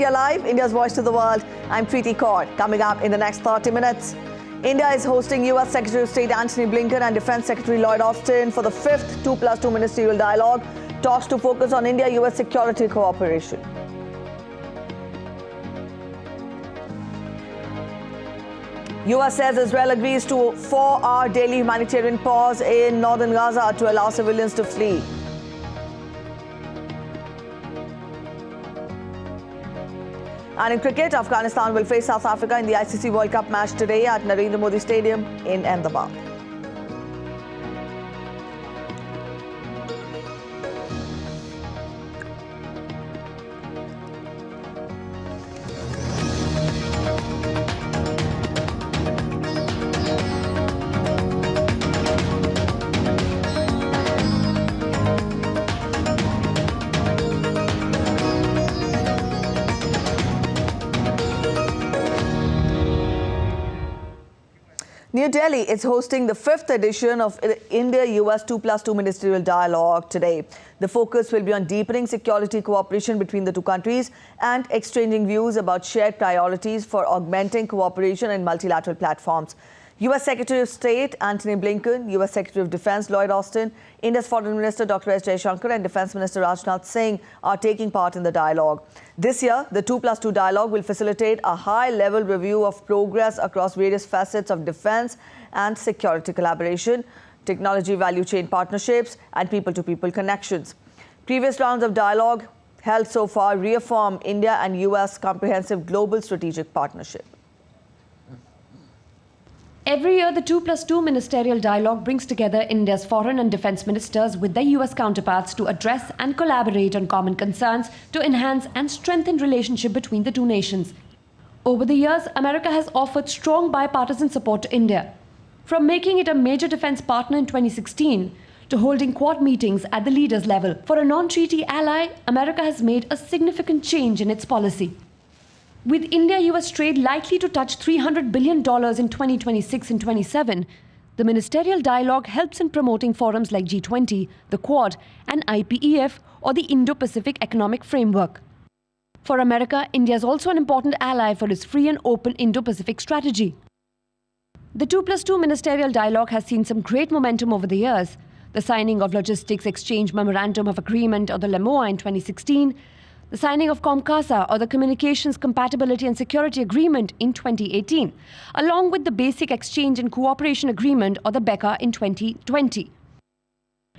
India Live, India's voice to the world. I'm Preeti Kaur. Coming up in the next 30 minutes, India is hosting US Secretary of State Antony Blinken and Defense Secretary Lloyd Austin for the 5th 2+2 ministerial dialogue. Talks to focus on India-US security cooperation. US says Israel agrees to a 4-hour daily humanitarian pause in northern Gaza to allow civilians to flee. And in cricket, Afghanistan will face South Africa in the ICC World Cup match today at Narendra Modi Stadium in Ahmedabad. New Delhi is hosting the 5th edition of India-US 2+2 Ministerial Dialogue today. The focus will be on deepening security cooperation between the two countries and exchanging views about shared priorities for augmenting cooperation in multilateral platforms. US Secretary of State Antony Blinken, US Secretary of Defense Lloyd Austin, India's Foreign Minister Dr. S. Jaishankar and Defense Minister Rajnath Singh are taking part in the dialogue. This year, the 2+2 dialogue will facilitate a high-level review of progress across various facets of defense and security collaboration, technology value chain partnerships, and people-to-people connections. Previous rounds of dialogue held so far reaffirm India and US comprehensive global strategic partnership. Every year, the 2+2 Ministerial Dialogue brings together India's foreign and defense ministers with their US counterparts to address and collaborate on common concerns to enhance and strengthen relationship between the two nations. Over the years, America has offered strong bipartisan support to India. From making it a major defense partner in 2016 to holding Quad meetings at the leaders level. For a non-treaty ally, America has made a significant change in its policy. With India-US trade likely to touch $300 billion in 2026 and 27, the Ministerial Dialogue helps in promoting forums like G20, the Quad, and IPEF, or the Indo-Pacific Economic Framework. For America, India is also an important ally for its free and open Indo-Pacific strategy. The 2+2 Ministerial Dialogue has seen some great momentum over the years. The signing of Logistics Exchange Memorandum of Agreement, or the LEMOA, in 2016, the signing of COMCASA, or the Communications Compatibility and Security Agreement, in 2018, along with the Basic Exchange and Cooperation Agreement, or the BECA, in 2020.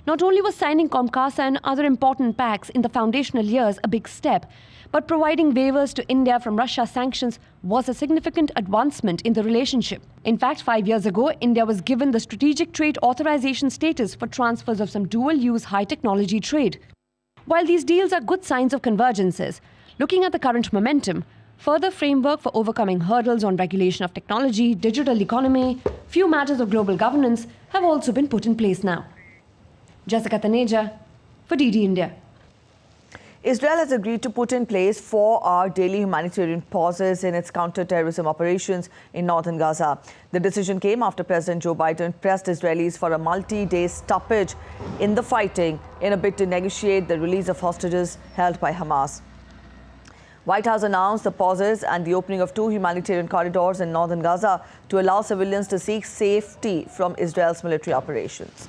Not only was signing COMCASA and other important pacts in the foundational years a big step, but providing waivers to India from Russia sanctions was a significant advancement in the relationship. In fact, 5 years ago, India was given the Strategic Trade Authorization status for transfers of some dual-use high-technology trade. While these deals are good signs of convergences, looking at the current momentum, further framework for overcoming hurdles on regulation of technology, digital economy, few matters of global governance have also been put in place now. Jessica Taneja for DD India. Israel has agreed to put in place 4-hour daily humanitarian pauses in its counter-terrorism operations in northern Gaza. The decision came after President Joe Biden pressed Israelis for a multi-day stoppage in the fighting in a bid to negotiate the release of hostages held by Hamas. White House announced the pauses and the opening of 2 humanitarian corridors in northern Gaza to allow civilians to seek safety from Israel's military operations.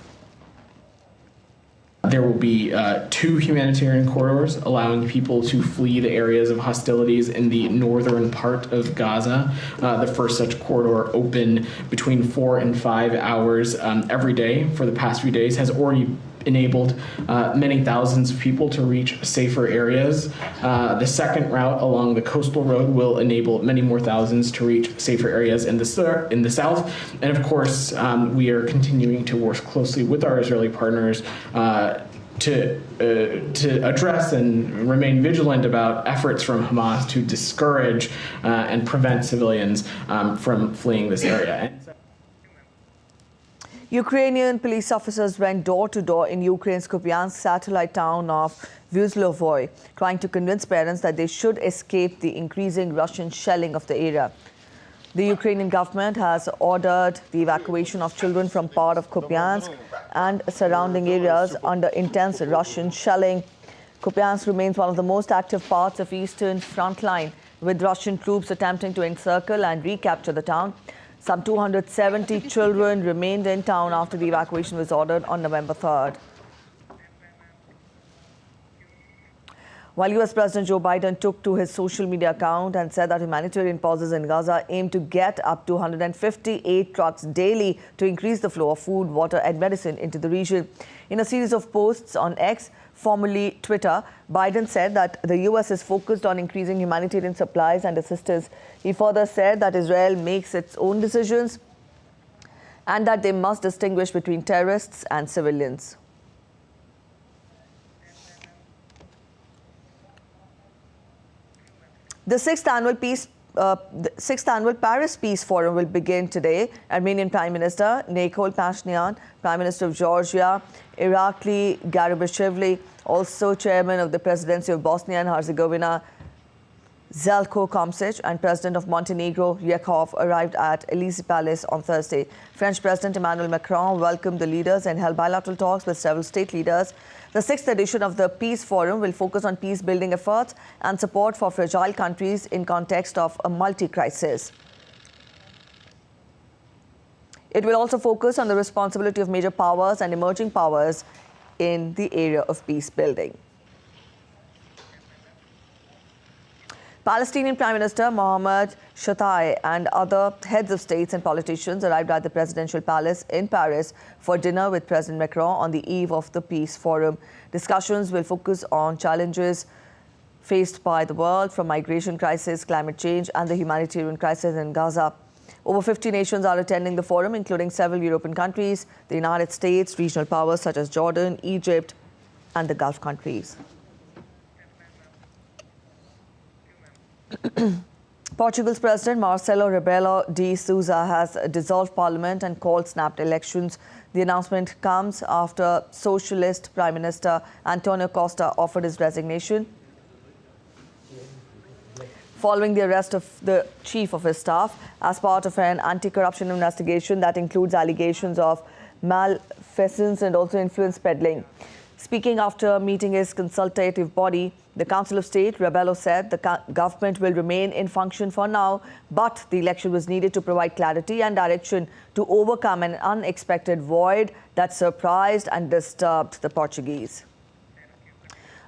There will be 2 humanitarian corridors allowing people to flee the areas of hostilities in the northern part of Gaza. The first such corridor, open between 4 and 5 hours every day for the past few days, has already enabled many thousands of people to reach safer areas. The second route along the coastal road will enable many more thousands to reach safer areas in the south. And of course, we are continuing to work closely with our Israeli partners to address and remain vigilant about efforts from Hamas to discourage and prevent civilians from fleeing this area. Ukrainian police officers went door-to-door in Ukraine's Kupiansk satellite town of Vyuzlovoy, trying to convince parents that they should escape the increasing Russian shelling of the area. The Ukrainian government has ordered the evacuation of children from part of Kupiansk and surrounding areas under intense Russian shelling. Kupiansk remains one of the most active parts of eastern front line, with Russian troops attempting to encircle and recapture the town. Some 270 children remained in town after the evacuation was ordered on November 3rd. While US President Joe Biden took to his social media account and said that humanitarian pauses in Gaza aim to get up to 158 trucks daily to increase the flow of food, water and medicine into the region. In a series of posts on X, formerly Twitter, Biden said that the US is focused on increasing humanitarian supplies and assistance. He further said that Israel makes its own decisions and that they must distinguish between terrorists and civilians. The sixth annual Paris Peace Forum will begin today. Armenian Prime Minister Nikol Pashinyan, Prime Minister of Georgia Irakli Garibashvili, also Chairman of the Presidency of Bosnia and Herzegovina Zeljko Komšić, and President of Montenegro Yakov arrived at Elysee Palace on Thursday. French President Emmanuel Macron welcomed the leaders and held bilateral talks with several state leaders. The sixth edition of the Peace Forum will focus on peace-building efforts and support for fragile countries in context of a multi-crisis. It will also focus on the responsibility of major powers and emerging powers in the area of peace building. Palestinian Prime Minister Mohammed Shtayyeh and other heads of states and politicians arrived at the presidential palace in Paris for dinner with President Macron on the eve of the Peace Forum. Discussions will focus on challenges faced by the world, from migration crisis, climate change and the humanitarian crisis in Gaza. Over 50 nations are attending the forum, including several European countries, the United States, regional powers such as Jordan, Egypt and the Gulf countries. Portugal's President Marcelo Rebelo de Sousa has dissolved parliament and called snap elections. The announcement comes after Socialist Prime Minister Antonio Costa offered his resignation following the arrest of the chief of his staff as part of an anti-corruption investigation that includes allegations of malfeasance and also influence peddling. Speaking after meeting his consultative body, the Council of State, Rebelo said the government will remain in function for now, but the election was needed to provide clarity and direction to overcome an unexpected void that surprised and disturbed the Portuguese.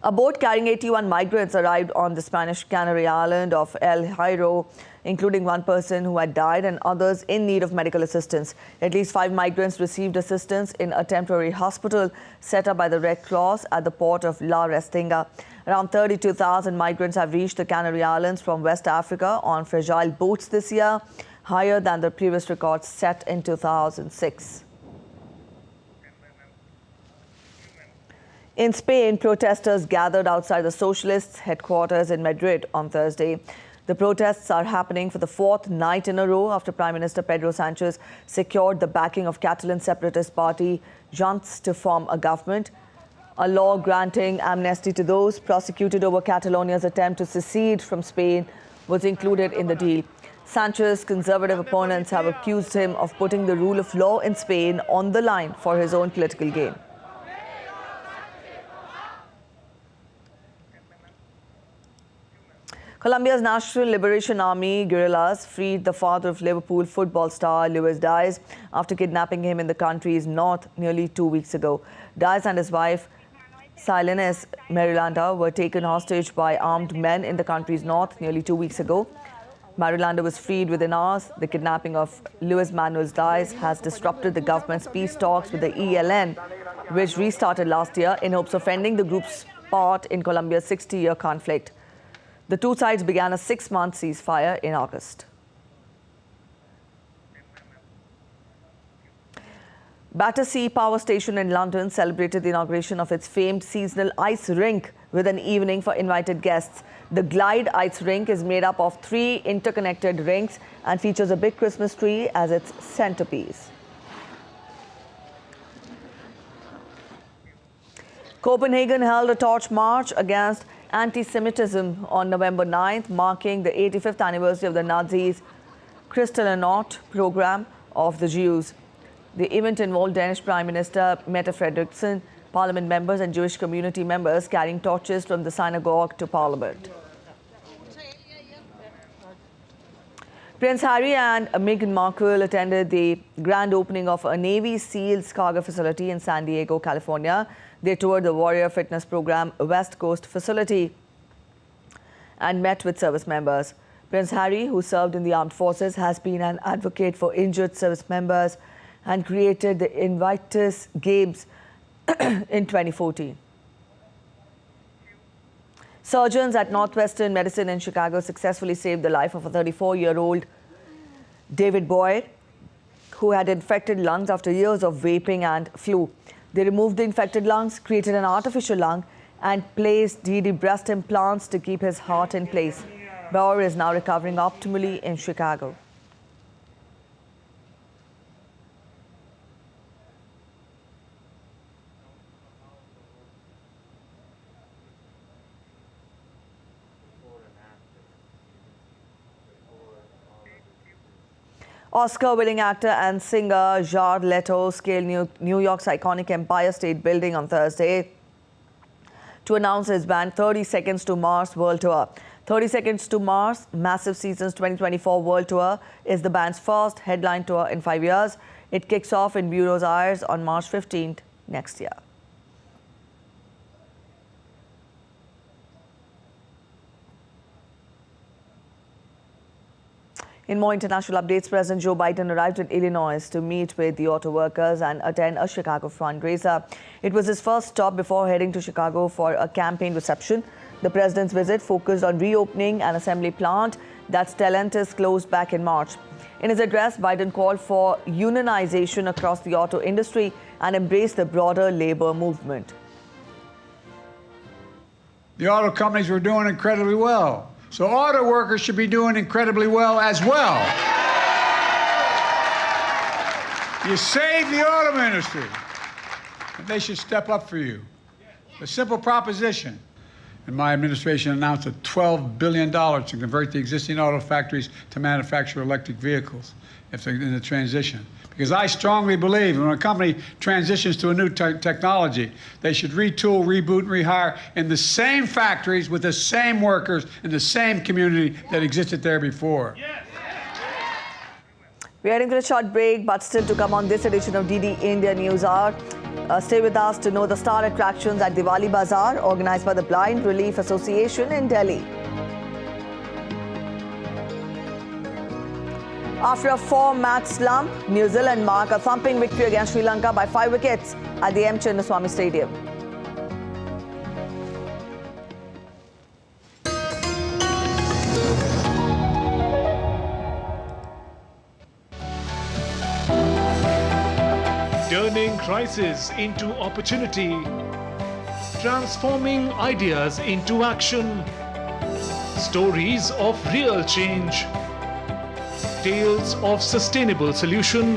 A boat carrying 81 migrants arrived on the Spanish Canary island of El Hierro, including one person who had died and others in need of medical assistance. At least 5 migrants received assistance in a temporary hospital set up by the Red Cross at the port of La Restinga. Around 32,000 migrants have reached the Canary Islands from West Africa on fragile boats this year, higher than the previous records set in 2006. In Spain, protesters gathered outside the Socialists' headquarters in Madrid on Thursday. The protests are happening for the 4th night in a row after Prime Minister Pedro Sánchez secured the backing of Catalan separatist party Junts to form a government. A law granting amnesty to those prosecuted over Catalonia's attempt to secede from Spain was included in the deal. Sanchez's conservative opponents have accused him of putting the rule of law in Spain on the line for his own political gain. Colombia's National Liberation Army guerrillas freed the father of Liverpool football star Luis Diaz after kidnapping him in the country's north nearly 2 weeks ago. Diaz and his wife, Silenes Marilanda, were taken hostage by armed men in the country's north nearly 2 weeks ago. Marilanda was freed within hours. The kidnapping of Luis Manuel Diaz has disrupted the government's peace talks with the ELN, which restarted last year in hopes of ending the group's part in Colombia's 60-year conflict. The two sides began a 6-month ceasefire in August. Battersea Power Station in London celebrated the inauguration of its famed seasonal ice rink with an evening for invited guests. The Glide Ice Rink is made up of 3 interconnected rinks and features a big Christmas tree as its centerpiece. Copenhagen held a torch march against anti-Semitism on November 9th, marking the 85th anniversary of the Nazis' Kristallnacht program of the Jews. The event involved Danish Prime Minister Mette Frederiksen, Parliament members and Jewish community members carrying torches from the synagogue to Parliament. Prince Harry and Meghan Markle attended the grand opening of a Navy SEALs cargo facility in San Diego, California. They toured the Warrior Fitness Program West Coast facility and met with service members. Prince Harry, who served in the armed forces, has been an advocate for injured service members and created the Invictus Games in 2014. Surgeons at Northwestern Medicine in Chicago successfully saved the life of a 34-year-old David Boyd, who had infected lungs after years of vaping and flu. They removed the infected lungs, created an artificial lung, and placed DD breast implants to keep his heart in place. Boyd is now recovering optimally in Chicago. Oscar-winning actor and singer Jared Leto scaled New York's iconic Empire State Building on Thursday to announce his band 30 Seconds to Mars World Tour. 30 Seconds to Mars Massive Seasons 2024 World Tour is the band's first headline tour in 5 years. It kicks off in Buenos Aires on March 15th next year. In more international updates, President Joe Biden arrived in Illinois to meet with the auto workers and attend a Chicago fundraiser. It was his first stop before heading to Chicago for a campaign reception. The president's visit focused on reopening an assembly plant that Stellantis closed back in March. In his address, Biden called for unionization across the auto industry and embraced the broader labor movement. The auto companies were doing incredibly well. So auto workers should be doing incredibly well as well. You saved the auto industry, and they should step up for you. A simple proposition. And my administration announced $12 billion to convert the existing auto factories to manufacture electric vehicles if they're in the transition. Because I strongly believe when a company transitions to a new technology, they should retool, reboot, and rehire in the same factories with the same workers in the same community that existed there before. We're heading to a short break, but still to come on this edition of DD India News Hour. Stay with us to know the star attractions at Diwali Bazar, organized by the Blind Relief Association in Delhi. After a 4-match slump, New Zealand mark a thumping victory against Sri Lanka by 5 wickets at the M. Chinnaswamy Stadium. Turning crisis into opportunity, transforming ideas into action, stories of real change, tales of sustainable solution.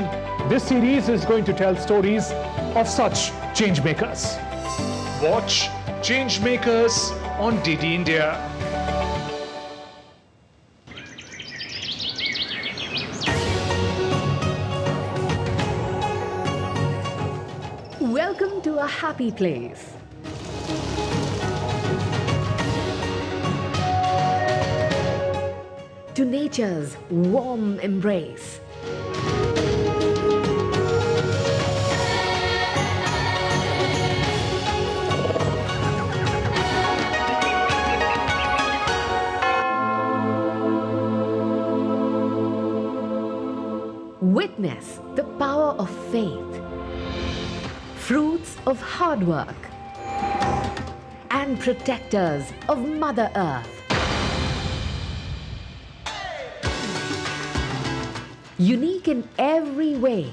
This series is going to tell stories of such change makers. Watch Change Makers on DD India. Welcome to a happy place. To nature's warm embrace. Witness the power of faith, fruits of hard work, and protectors of Mother Earth. Unique in every way.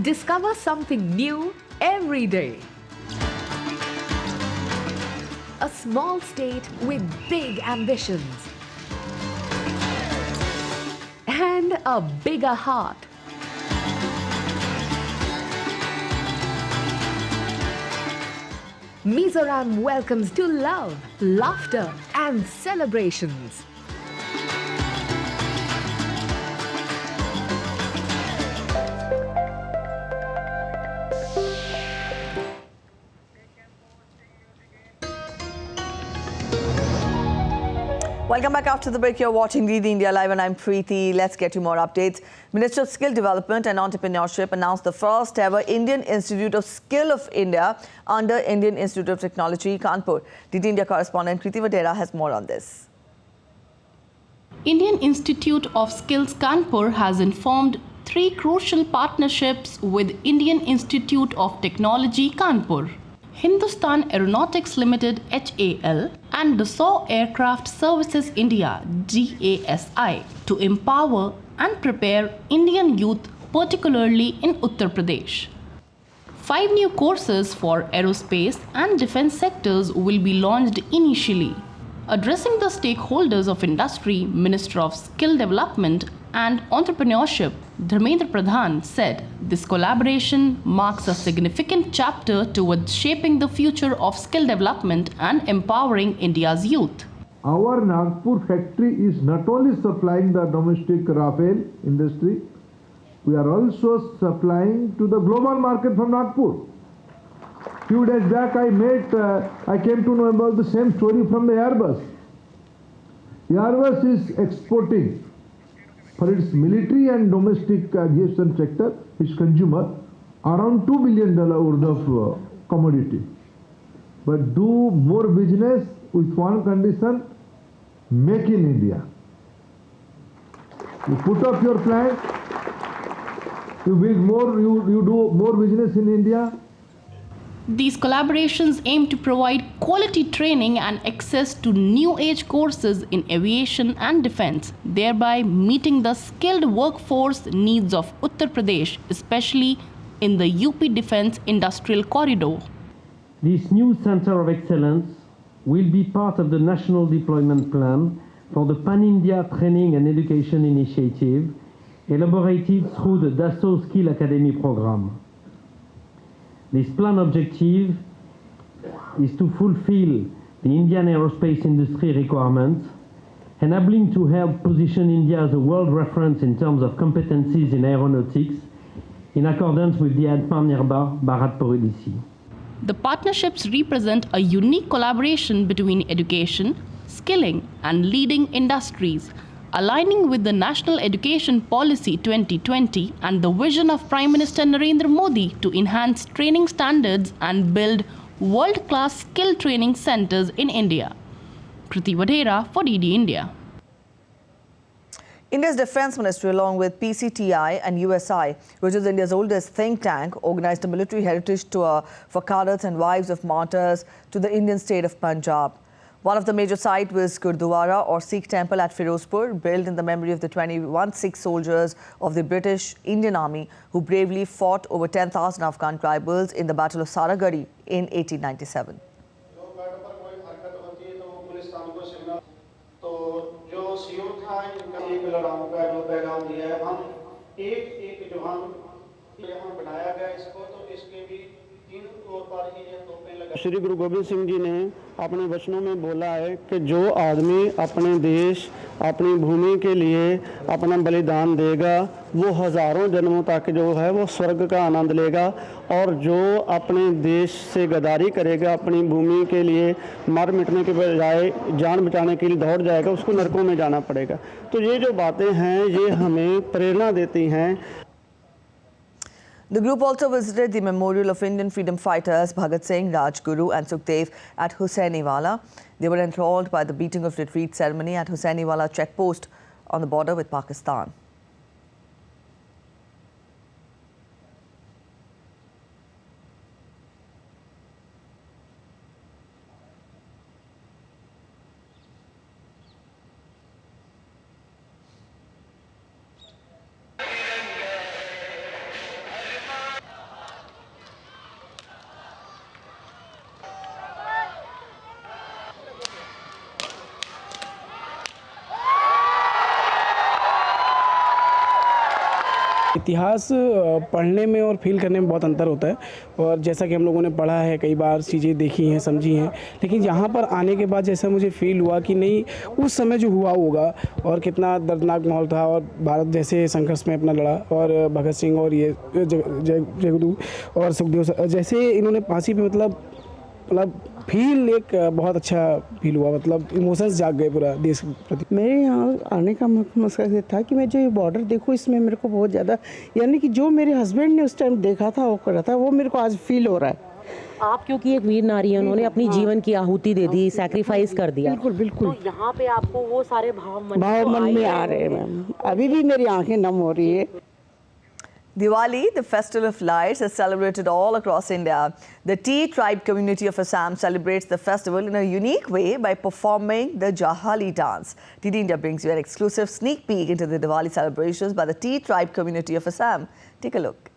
Discover something new every day. A small state with big ambitions. And a bigger heart. Mizoram welcomes to love, laughter, and celebrations. Welcome back after the break. You're watching Lead India Live and I'm Preeti. Let's get you more updates. Minister of Skill Development and Entrepreneurship announced the first ever Indian Institute of Skill of India under Indian Institute of Technology, Kanpur. Lead India correspondent Kriti Vadera has more on this. Indian Institute of Skills Kanpur has informed 3 crucial partnerships with Indian Institute of Technology, Kanpur, Hindustan Aeronautics Limited HAL and Dassault Aircraft Services India DASI to empower and prepare Indian youth, particularly in Uttar Pradesh. 5 new courses for aerospace and defense sectors will be launched initially. Addressing the stakeholders of industry, Minister of Skill Development and Entrepreneurship, Dharmendra Pradhan, said this collaboration marks a significant chapter towards shaping the future of skill development and empowering India's youth. Our Nagpur factory is not only supplying the domestic Rafale industry, we are also supplying to the global market from Nagpur. Few days back I came to know about the same story from the Airbus. Airbus is exporting for its military and domestic aviation sector, its consumer, around $2 billion worth of commodity. But do more business with one condition, make in India. You put up your plant, you build more, you do more business in India. These collaborations aim to provide quality training and access to new age courses in aviation and defense, thereby meeting the skilled workforce needs of Uttar Pradesh, especially in the UP Defense Industrial Corridor. This new Center of Excellence will be part of the National Deployment Plan for the Pan-India Training and Education Initiative, elaborated through the Dassault Skill Academy program. This plan objective is to fulfill the Indian aerospace industry requirements, enabling to help position India as a world reference in terms of competencies in aeronautics, in accordance with the Prasar Bharati. The partnerships represent a unique collaboration between education, skilling, and leading industries, aligning with the National Education Policy 2020 and the vision of Prime Minister Narendra Modi to enhance training standards and build world-class skill training centers in India. Kriti Vadera for DD India. India's Defence Ministry, along with PCTI and USI, which is India's oldest think tank, organized a military heritage tour for cadets and wives of martyrs to the Indian state of Punjab. One of the major sites was Gurdwara or Sikh temple at Firozpur, built in the memory of the 21 Sikh soldiers of the British Indian Army who bravely fought over 10,000 Afghan tribals in the Battle of Saragadi in 1897. Shri Guru Gobind Singh ji ने अपने वचनों में बोला है कि जो आदमी अपने देश, अपनी भूमि के लिए अपना बलिदान देगा, वो हज़ारों जन्मों तक जो है वो स्वर्ग का आनंद लेगा, और जो अपने देश से गद्दारी करेगा, अपनी भूमि के लिए मर मिटने के बजाय जान बचाने के लिए दौड़ जाएगा, उसको नरकों में जाना पड़ेगा। तो ये जो बातें हैं ये हमें प्रेरणा देती हैं। The group also visited the memorial of Indian freedom fighters Bhagat Singh, Rajguru and Sukhdev at Hussainiwala. They were enthralled by the beating of retreat ceremony at Hussainiwala checkpost on the border with Pakistan. इतिहास पढ़ने में और feel करने में बहुत अंतर होता है, और जैसा कि हम लोगों ने पढ़ा है, कई बार चीज़ें देखी हैं, समझी हैं, लेकिन यहाँ पर आने के बाद जैसा मुझे फील हुआ कि नहीं, उस समय जो हुआ होगा और कितना दर्दनाक माहौल था, और भारत जैसे संघर्ष में अपना लड़ा, और भगत सिंह और ये जय गुरु और सुखदेव जैसे इन्होंने फांसी पे मतलब फील एक बहुत अच्छा फील हुआ, मतलब इमोशंस जाग गए पूरा देश के प्रति। मेरे यहाँ आने का मकसद ये था कि मैं जो ये बॉर्डर देखूँ, इसमें मेरे को बहुत ज़्यादा, यानी कि जो मेरे हस्बैंड ने उस टाइम देखा था, वो करा था, वो मेरे को आज फील हो रहा है। आप क्योंकि एक वीर नारी हैं, उन्होंने अपनी जीवन की आहुति दे दी, सैक्रिफाइस कर दिया। बिल्कुल बिल्कुल। तो यहाँ पे आपको वो सारे भाव मन में आ रहे हैं मैम, अभी भी मेरी आंखें नम हो रही है। Diwali, the festival of lights, is celebrated all across India. The Tea tribe community of Assam celebrates the festival in a unique way by performing the Jahali dance. DD India brings you an exclusive sneak peek into the Diwali celebrations by the Tea tribe community of Assam. Take a look.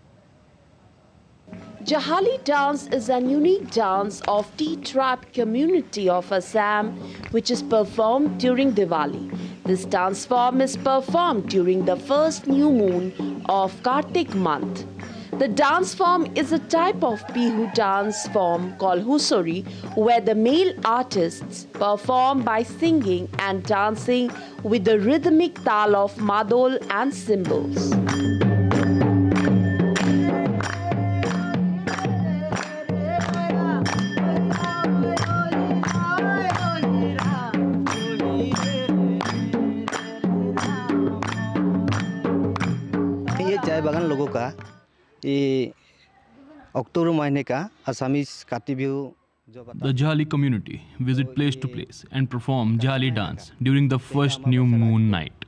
Jahali dance is an unique dance of Tea tribe community of Assam, which is performed during Diwali. This dance form is performed during the first new moon of Kartik month. The dance form is a type of Bihu dance form called Husori, where the male artists perform by singing and dancing with the rhythmic tal of madol and cymbals. चाय बागान लोगों का ये अक्टूबर महीने का Assamese काटी Bihu. The Jahali community visit place to place and perform Jahali dance during the first new moon night.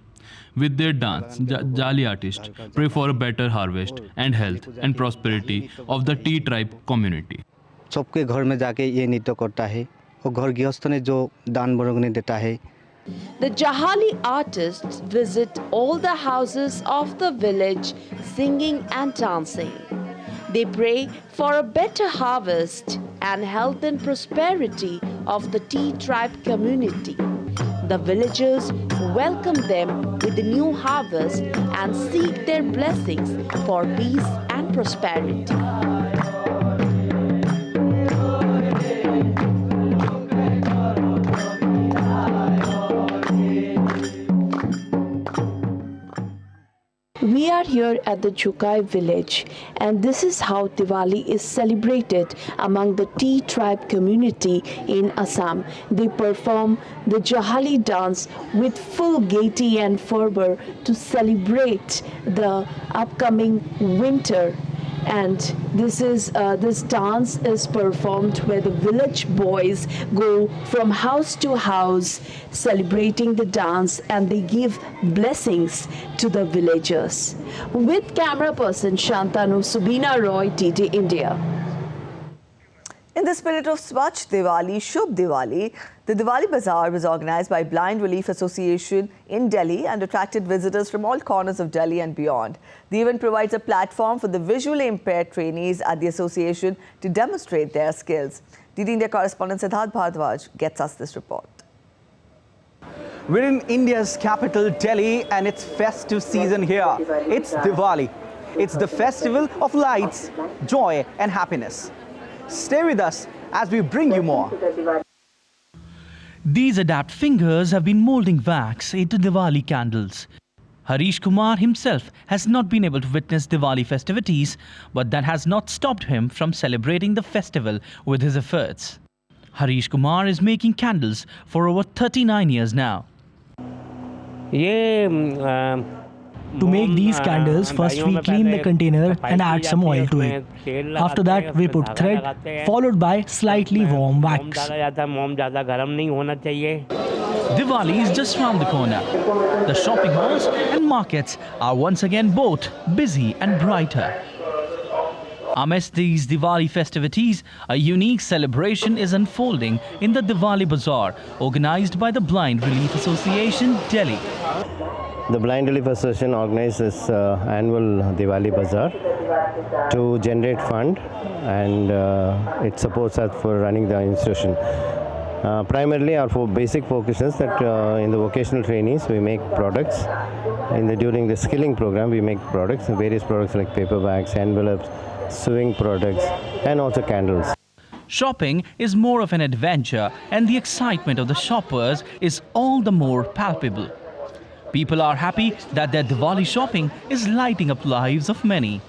With their dance, Jahali artists pray for a better harvest and health and prosperity of the Tea tribe community. सबके घर में जाके ये नृत्य करता है और घर गृहस्थ ने जो दान बरंगने देता है। The Jahali artists visit all the houses of the village singing and dancing. They pray for a better harvest and health and prosperity of the Tea tribe community. The villagers welcome them with the new harvest and seek their blessings for peace and prosperity. We are here at the Jukai village, and this is how Diwali is celebrated among the Tea tribe community in Assam. They perform the Jahali dance with full gaiety and fervor to celebrate the upcoming winter. And this dance is performed where the village boys go from house to house celebrating the dance, and they give blessings to the villagers. With camera person Shantanu, Subina Roy, TT India. In the spirit of Swachh Diwali, Shubh Diwali, the Diwali Bazar was organized by Blind Relief Association in Delhi and attracted visitors from all corners of Delhi and beyond. The event provides a platform for the visually impaired trainees at the association to demonstrate their skills. DD India correspondent Siddharth Bhardwaj gets us this report. We're in India's capital, Delhi, and it's festive season here. It's Diwali. It's the festival of lights, joy, and happiness. Stay with us as we bring you more. These adept fingers have been molding wax into Diwali candles. Harish Kumar himself has not been able to witness Diwali festivities, but that has not stopped him from celebrating the festival with his efforts. Harish Kumar is making candles for over 39 years now. To make these candles, first we clean the container and add some oil to it. After that, we put thread, followed by slightly warm wax. Diwali is just round the corner. The shopping malls and markets are once again both busy and brighter. Amidst these Diwali festivities, a unique celebration is unfolding in the Diwali Bazar, organized by the Blind Relief Association, Delhi. The Blind Relief Association organizes this annual Diwali Bazar to generate fund, and it supports us for running the institution. Primarily, our basic focus is that in the vocational trainees, we make products. During the skilling program, we make products, various products like paper bags, envelopes, sewing products, and also candles. Shopping is more of an adventure, and the excitement of the shoppers is all the more palpable. People are happy that their Diwali shopping is lighting up lives of many.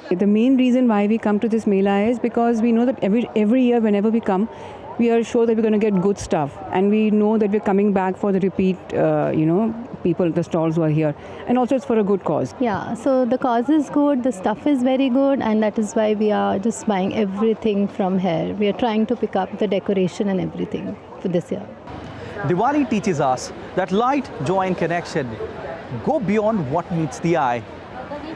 The main reason why we come to this Mela is because we know that every year whenever we come, we are sure that we're going to get good stuff, and we know that we're coming back for the repeat, people, the stalls who are here, and also it's for a good cause. Yeah, so the cause is good, the stuff is very good, and that is why we are just buying everything from here. We are trying to pick up the decoration and everything for this year. Diwali teaches us that light, joy and connection go beyond what meets the eye.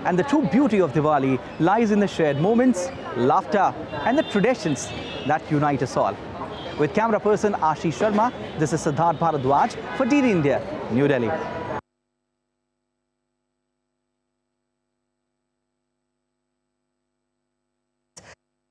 And the true beauty of Diwali lies in the shared moments, laughter and the traditions that unite us all. With camera person Ashish Sharma, this is Siddharth Bharadwaj for DD India, New Delhi.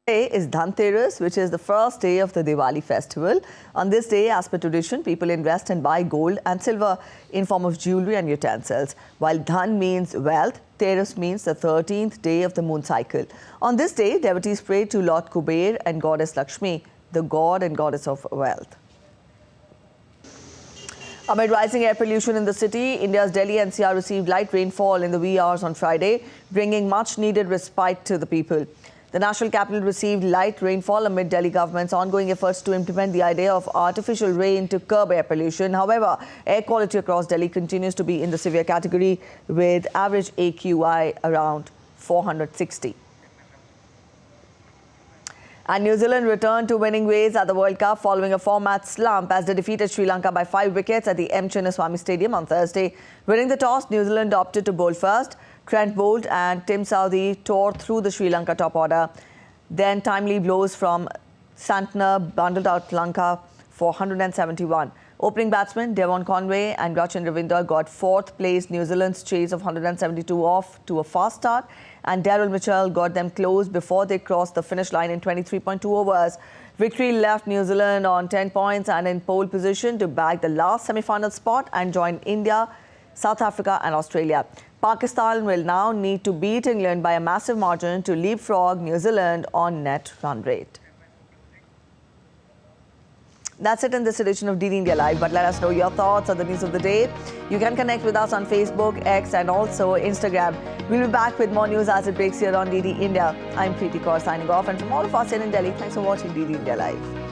Today is Dhanteras, which is the first day of the Diwali festival. On this day, as per tradition, people invest and buy gold and silver in form of jewelry and utensils. While Dhan means wealth, Teras means the 13th day of the moon cycle. On this day, devotees pray to Lord Kuber and Goddess Lakshmi, the god and goddess of wealth. Amid rising air pollution in the city, India's Delhi NCR received light rainfall in the wee hours on Friday, bringing much needed respite to the people. The national capital received light rainfall amid Delhi government's ongoing efforts to implement the idea of artificial rain to curb air pollution. However, air quality across Delhi continues to be in the severe category, with average AQI around 460. And New Zealand returned to winning ways at the World Cup following a four-match slump as they defeated Sri Lanka by 5 wickets at the M. Chinnaswamy Stadium on Thursday. Winning the toss, New Zealand opted to bowl first. Trent Boult and Tim Southee tore through the Sri Lanka top order. Then timely blows from Santner bundled out Lanka for 171. Opening batsmen Devon Conway and Rachin Ravindra got fourth place New Zealand's chase of 172 off to a fast start, and Daryl Mitchell got them close before they crossed the finish line in 23.2 overs. Victory left New Zealand on 10 points and in pole position to bag the last semi-final spot and join India, South Africa and Australia. Pakistan will now need to beat England by a massive margin to leapfrog New Zealand on net run rate. That's it in this edition of DD India Live, but let us know your thoughts on the news of the day. You can connect with us on Facebook, X and also Instagram. We'll be back with more news as it breaks here on DD India. I'm Preeti Kaur signing off, and from all of us here in Delhi, thanks for watching DD India Live.